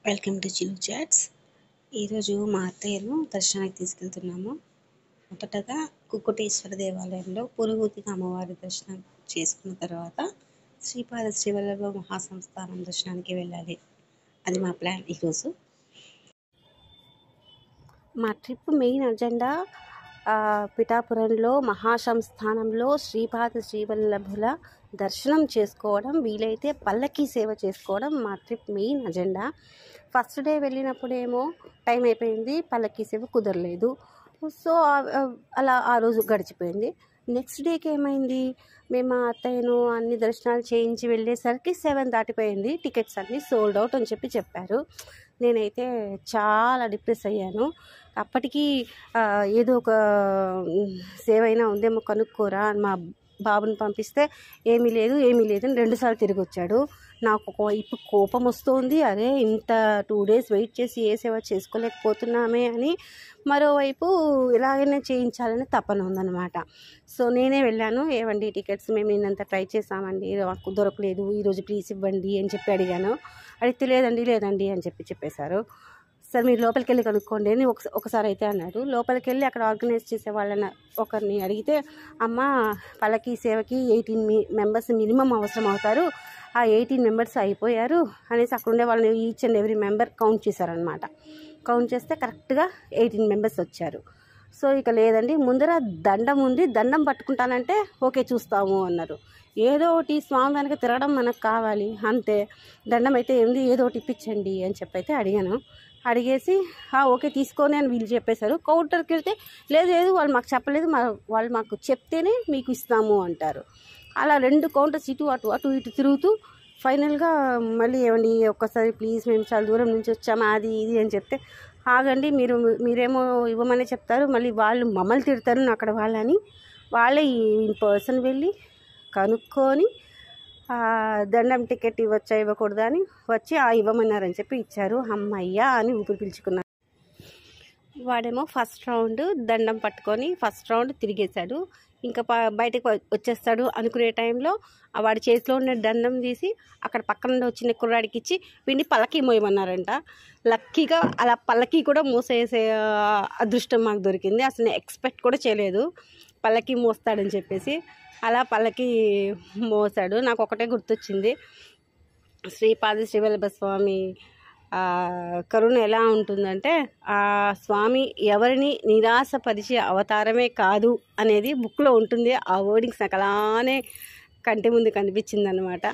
Welcome to చిలు charts. ఈరోజు మా అత్తయ్యను దర్శనానికి తీసుకెళ్తున్నాము. మొదటగా కుక్కుటేశ్వర దేవాలయంలో పురుహూతిగా అమ్మవారి దర్శనం చేసుకున్న తర్వాత శ్రీపాద శ్రీవల్లభ మహాసంస్థానం దర్శనానికి వెళ్ళాలి. అది మా ప్లాన్ ఈరోజు. మా ట్రిప్ మెయిన్ అజెండా పిఠాపురంలో మహాసంస్థానంలో శ్రీపాద శ్రీవల్లభుల దర్శనం చేసుకోవడం, వీలైతే పల్లకీ సేవ చేసుకోవడం మా trip main agenda. First day వెళ్ళినప్పుడేమో టైం అయిపోయింది, పల్లకీ సేవ కుదరలేదు. సో అలా ఆ రోజు గడిచిపోయింది. నెక్స్ట్ డేకి ఏమైంది, మేము మా అత్తయ్యను అన్ని దర్శనాలు చేయించి వెళ్ళేసరికి 7 దాటిపోయింది. టికెట్స్ అన్నీ సోల్డ్ అవుట్ అని చెప్పారు. నేనైతే చాలా డిప్రెస్ అయ్యాను. అప్పటికి ఏదో ఒక సేవ అయినా ఉందేమో కనుక్కోరా అని మా బాబుని పంపిస్తే ఏమీ లేదు అని 2 సార్లు తిరిగి వచ్చాడు. నాకు ఇప్పుడు కోపం వస్తుంది. అరే ఇంత 2 డేస్ వెయిట్ చేసి ఏ సేవ చేసుకోలేకపోతున్నామే అని. మరోవైపు ఎలాగైనా చేయించాలని తపన ఉందన్నమాట. సో నేనే వెళ్ళాను. ఏవండి టికెట్స్ మేము నిన్నంత ట్రై చేసామండి, మాకు దొరకలేదు, ఈరోజు ప్లీజ్ ఇవ్వండి అని అడిగాను. అడిగితే లేదండి అని చెప్పేశారు. సార్ మీరు లోపలికి వెళ్ళి కనుక్కోండి అని ఒకసారి అయితే అన్నారు. లోపలికి వెళ్ళి అక్కడ ఆర్గనైజ్ చేసే వాళ్ళని ఒకరిని అడిగితే, అమ్మ పల్లకీ సేవకి 18 మెంబర్స్ మినిమం అవసరం అవుతారు, ఆ 18 మెంబర్స్ అయిపోయారు అనేసి అక్కడ ఉండే వాళ్ళని each and every member count చేశారనమాట. కౌంట్ చేస్తే కరెక్ట్గా 18 మెంబర్స్ వచ్చారు. సో ఇక లేదండి, ముందర దండం ఉంది, దండం పట్టుకుంటానంటే ఓకే చూస్తాము అన్నారు. ఏదో ఒకటి స్వామి వెనక తిరగడం మనకు కావాలి అంతే. దండం అయితే ఏంది, ఏదో ఒకటి ఇప్పించండి అని అయితే అడిగాను. అడిగేసి ఓకే తీసుకొని అని వీళ్ళు చెప్పేశారు. కౌంటర్కి వెళ్తే లేదు వాళ్ళు మాకు చెప్పలేదు, వాళ్ళు మాకు చెప్తేనే మీకు ఇస్తాము అంటారు. అలా 2 కౌంటర్స్ అటు ఇటు తిరుగుతూ ఫైనల్గా మళ్ళీ ఏమండి ఒక్కసారి ప్లీజ్ మేము చాలా దూరం నుంచి వచ్చాము అది ఇది అని చెప్తే, ఆగండి మీరేమో ఇవ్వమని చెప్తారు, మళ్ళీ వాళ్ళు మమ్మల్ని తిడతారు అక్కడ వాళ్ళని. వాళ్ళే ఇన్ పర్సన్ వెళ్ళి కనుక్కొని దండం టికెట్ ఇవ్వచ్చా ఇవ్వకూడదా అని వచ్చి ఇవ్వమన్నారని ఇచ్చారు. అమ్మయ్యా అని ఊపిరి పీల్చుకున్నారు. వాడేమో ఫస్ట్ రౌండ్ దండం పట్టుకొని ఫస్ట్ రౌండ్ తిరిగేశాడు. ఇంకా బయటకు వచ్చేస్తాడు అనుకునే టైంలో వాడి చేతిలో ఉన్న దండం తీసి అక్కడ పక్కన వచ్చిన కుర్రాడికి ఇచ్చి వీడిని పల్లకీ మోయమన్నారంట. లక్కీగా అలా పల్లకీ కూడా మోసేసే అదృష్టం మాకు దొరికింది. అసలు నేను ఎక్స్పెక్ట్ కూడా చేయలేదు పల్లకీ మోస్తాడని చెప్పేసి. అలా పల్లకీ మోసాడు. నాకు ఒకటే గుర్తొచ్చింది, శ్రీపాద శ్రీవల్లభ స్వామి కరుణ ఎలా ఉంటుందంటే, ఆ స్వామి ఎవరిని నిరాశపరిచే అవతారమే కాదు అనేది బుక్లో ఉంటుంది. ఆ వర్డింగ్స్ నాకు అలానే కంటి ముందు కనిపించింది అన్నమాట.